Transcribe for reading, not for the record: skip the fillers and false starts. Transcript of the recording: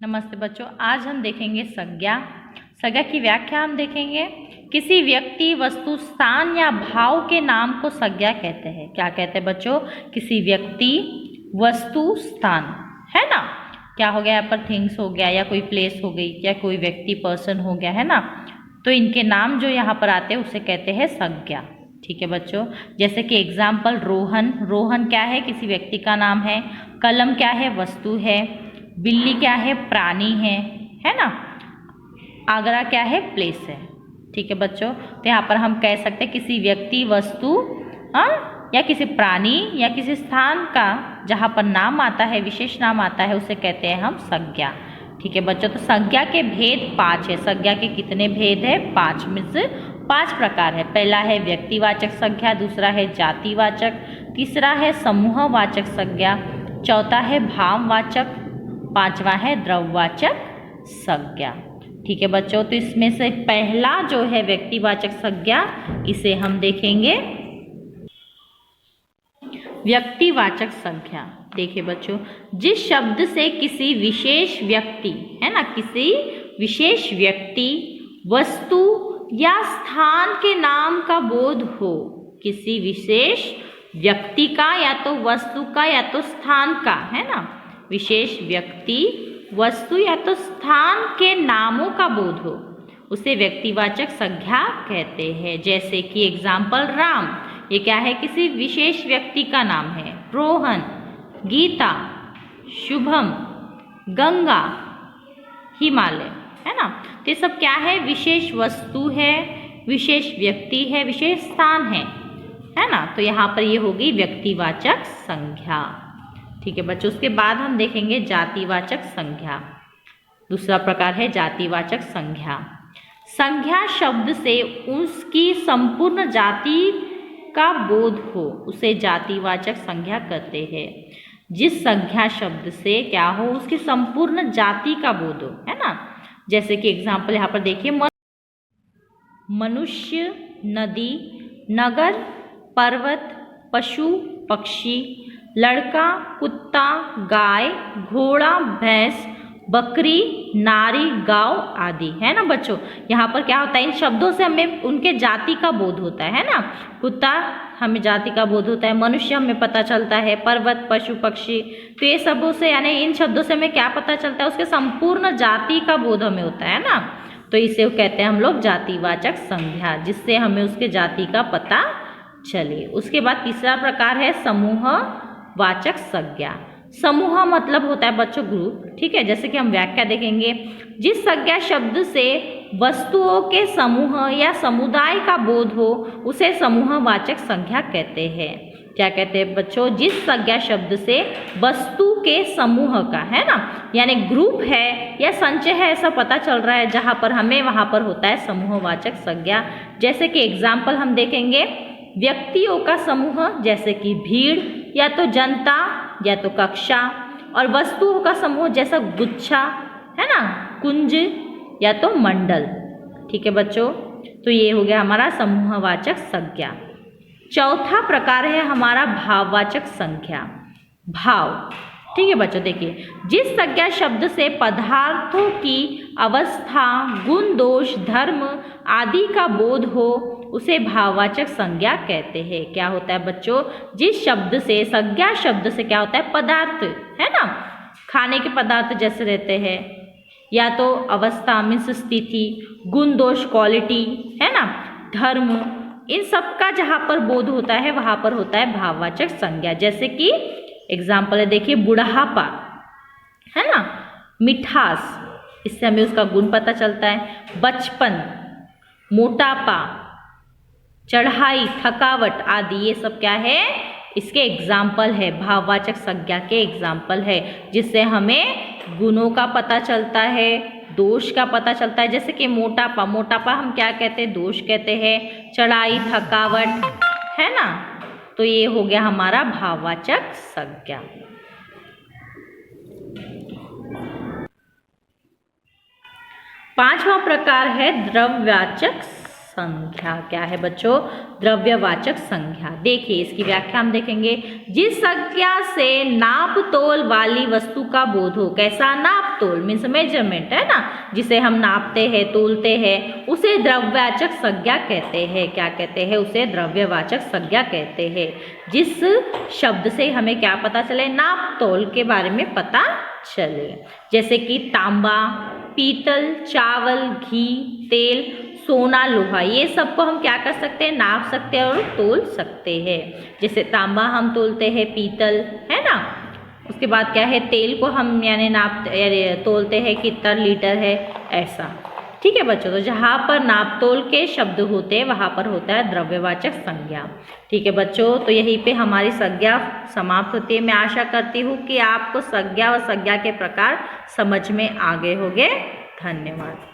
नमस्ते बच्चों, आज हम देखेंगे संज्ञा। संज्ञा की व्याख्या हम देखेंगे। किसी व्यक्ति, वस्तु, स्थान या भाव के नाम को संज्ञा कहते हैं। क्या कहते हैं बच्चों? किसी व्यक्ति, वस्तु, स्थान, है ना। क्या हो गया यहाँ पर? थिंग्स हो गया, या कोई प्लेस हो गई, या कोई व्यक्ति, पर्सन हो गया, है ना। तो इनके नाम जो यहाँ पर आते हैं उसे कहते हैं संज्ञा। ठीक है बच्चों, जैसे कि एग्जाम्पल रोहन। रोहन क्या है? किसी व्यक्ति का नाम है। कलम क्या है? वस्तु है। बिल्ली क्या है? प्राणी है ना। आगरा क्या है? प्लेस है। ठीक है बच्चों, तो यहाँ पर हम कह सकते हैं किसी व्यक्ति, वस्तु, या किसी प्राणी या किसी स्थान का जहाँ पर नाम आता है, विशेष नाम आता है, उसे कहते हैं हम संज्ञा। ठीक है बच्चों, तो संज्ञा के भेद 5 है। संज्ञा के कितने भेद है? 5 में से 5 प्रकार है। पहला है व्यक्तिवाचक संज्ञा, दूसरा है जातिवाचक, तीसरा है समूहवाचक संज्ञा, चौथा है भाववाचक, पांचवा है द्रव्यवाचक संज्ञा। ठीक है बच्चों, तो इसमें से पहला जो है व्यक्तिवाचक संज्ञा, इसे हम देखेंगे। व्यक्तिवाचक संज्ञा देखिए बच्चों, जिस शब्द से किसी विशेष व्यक्ति, है ना, किसी विशेष व्यक्ति, वस्तु या स्थान के नाम का बोध हो। किसी विशेष व्यक्ति का, या तो वस्तु का, या तो स्थान का, है ना। विशेष व्यक्ति, वस्तु या तो स्थान के नामों का बोध हो, उसे व्यक्तिवाचक संज्ञा कहते हैं। जैसे कि एग्जाम्पल राम, ये क्या है? किसी विशेष व्यक्ति का नाम है। रोहन, गीता, शुभम, गंगा, हिमालय, है ना। तो ये सब क्या है? विशेष वस्तु है, विशेष व्यक्ति है, विशेष स्थान है ना। तो यहाँ पर ये होगी व्यक्तिवाचक संज्ञा। ठीक है बच्चों, उसके बाद हम देखेंगे जातिवाचक संज्ञा। दूसरा प्रकार है जातिवाचक संज्ञा। संज्ञा शब्द से उसकी संपूर्ण जाति का बोध हो, उसे जातिवाचक संज्ञा कहते हैं। जिस संज्ञा शब्द से क्या हो? उसकी संपूर्ण जाति का बोध हो, है ना। जैसे कि एग्जाम्पल यहाँ पर देखिए, मनुष्य, नदी, नगर, पर्वत, पशु, पक्षी, लड़का, कुत्ता, गाय, घोड़ा, भैंस, बकरी, नारी, गांव आदि, है ना बच्चों। यहाँ पर क्या होता है? इन शब्दों से हमें उनके जाति का बोध होता है ना। कुत्ता हमें जाति का बोध होता है, मनुष्य हमें पता चलता है, पर्वत, पशु, पक्षी, तो ये सबों से, यानी इन शब्दों से हमें क्या पता चलता है? उसके संपूर्ण जाति का बोध हमें होता है ना। तो इसे कहते हैं हम लोग जातिवाचक संज्ञा, जिससे हमें उसके जाति का पता चले। उसके बाद तीसरा प्रकार है समूहवाचक संज्ञा। समूह मतलब होता है बच्चों ग्रुप। ठीक है, जैसे कि हम व्याख्या देखेंगे। जिस संज्ञा शब्द से वस्तुओं के समूह या समुदाय का बोध हो, उसे समूहवाचक संज्ञा कहते हैं। क्या कहते हैं बच्चों? जिस संज्ञा शब्द से वस्तु के समूह का, है ना, यानी ग्रुप है या संचय है, ऐसा पता चल रहा है जहाँ पर हमें, वहाँ पर होता है समूहवाचक संज्ञा। जैसे कि एग्जाम्पल हम देखेंगे, व्यक्तियों का समूह जैसे कि भीड़, या तो जनता, या तो कक्षा, और वस्तुओं का समूह जैसा गुच्छा, है ना, कुंज, या तो मंडल। ठीक है बच्चों, तो ये हो गया हमारा समूहवाचक संज्ञा। चौथा प्रकार है हमारा भाववाचक संज्ञा। भाव, ठीक है बच्चों, देखिए, जिस संज्ञा शब्द से पदार्थों की अवस्था, गुण, दोष, धर्म आदि का बोध हो, उसे भाववाचक संज्ञा कहते हैं। क्या होता है बच्चों? जिस शब्द से, संज्ञा शब्द से क्या होता है? पदार्थ, है ना, खाने के पदार्थ जैसे रहते हैं, या तो अवस्था मीन्स स्थिति, गुण, दोष, क्वालिटी, है ना, धर्म, इन सब का जहाँ पर बोध होता है, वहाँ पर होता है भाववाचक संज्ञा। जैसे कि एग्जाम्पल है, देखिए, बुढ़ापा, है ना, मिठास, इससे हमें उसका गुण पता चलता है। बचपन, मोटापा, चढ़ाई, थकावट आदि, ये सब क्या है? इसके एग्जाम्पल है, भाववाचक संज्ञा के एग्जाम्पल है, जिससे हमें गुणों का पता चलता है, दोष का पता चलता है। जैसे कि मोटापा, मोटापा हम क्या कहते हैं? दोष कहते हैं। चढ़ाई, थकावट, है ना, तो ये हो गया हमारा भाववाचक संज्ञा। पांचवा प्रकार है द्रव्यवाचक संज्ञा। क्या है बच्चों? द्रव्यवाचक संज्ञा। देखिए इसकी व्याख्या हम देखेंगे। जिस संज्ञा से नाप तोल वाली वस्तु का बोध हो। कैसा? नाप तोल मीन्स मेजरमेंट, है ना, जिसे हम नापते हैं तोलते हैं, उसे द्रव्यवाचक संज्ञा कहते हैं। क्या कहते हैं? उसे द्रव्यवाचक संज्ञा कहते हैं। जिस शब्द से हमें क्या पता चले? नाप तोल के बारे में पता चले। जैसे कि तांबा, पीतल, चावल, घी, तेल, सोना, लोहा, ये सबको हम क्या कर सकते हैं? नाप सकते हैं और तोल सकते हैं। जैसे तांबा हम तोलते हैं, पीतल, है ना। उसके बाद क्या है? तेल को हम यानी तोलते हैं कितना लीटर है, ऐसा। ठीक है बच्चों, तो जहाँ पर नाप तोल के शब्द होते हैं वहाँ पर होता है द्रव्यवाचक संज्ञा। ठीक है बच्चों, तो यहीं पे हमारी संज्ञा समाप्त होती है। मैं आशा करती हूँ कि आपको संज्ञा और संज्ञा के प्रकार समझ में आ गए होंगे। धन्यवाद।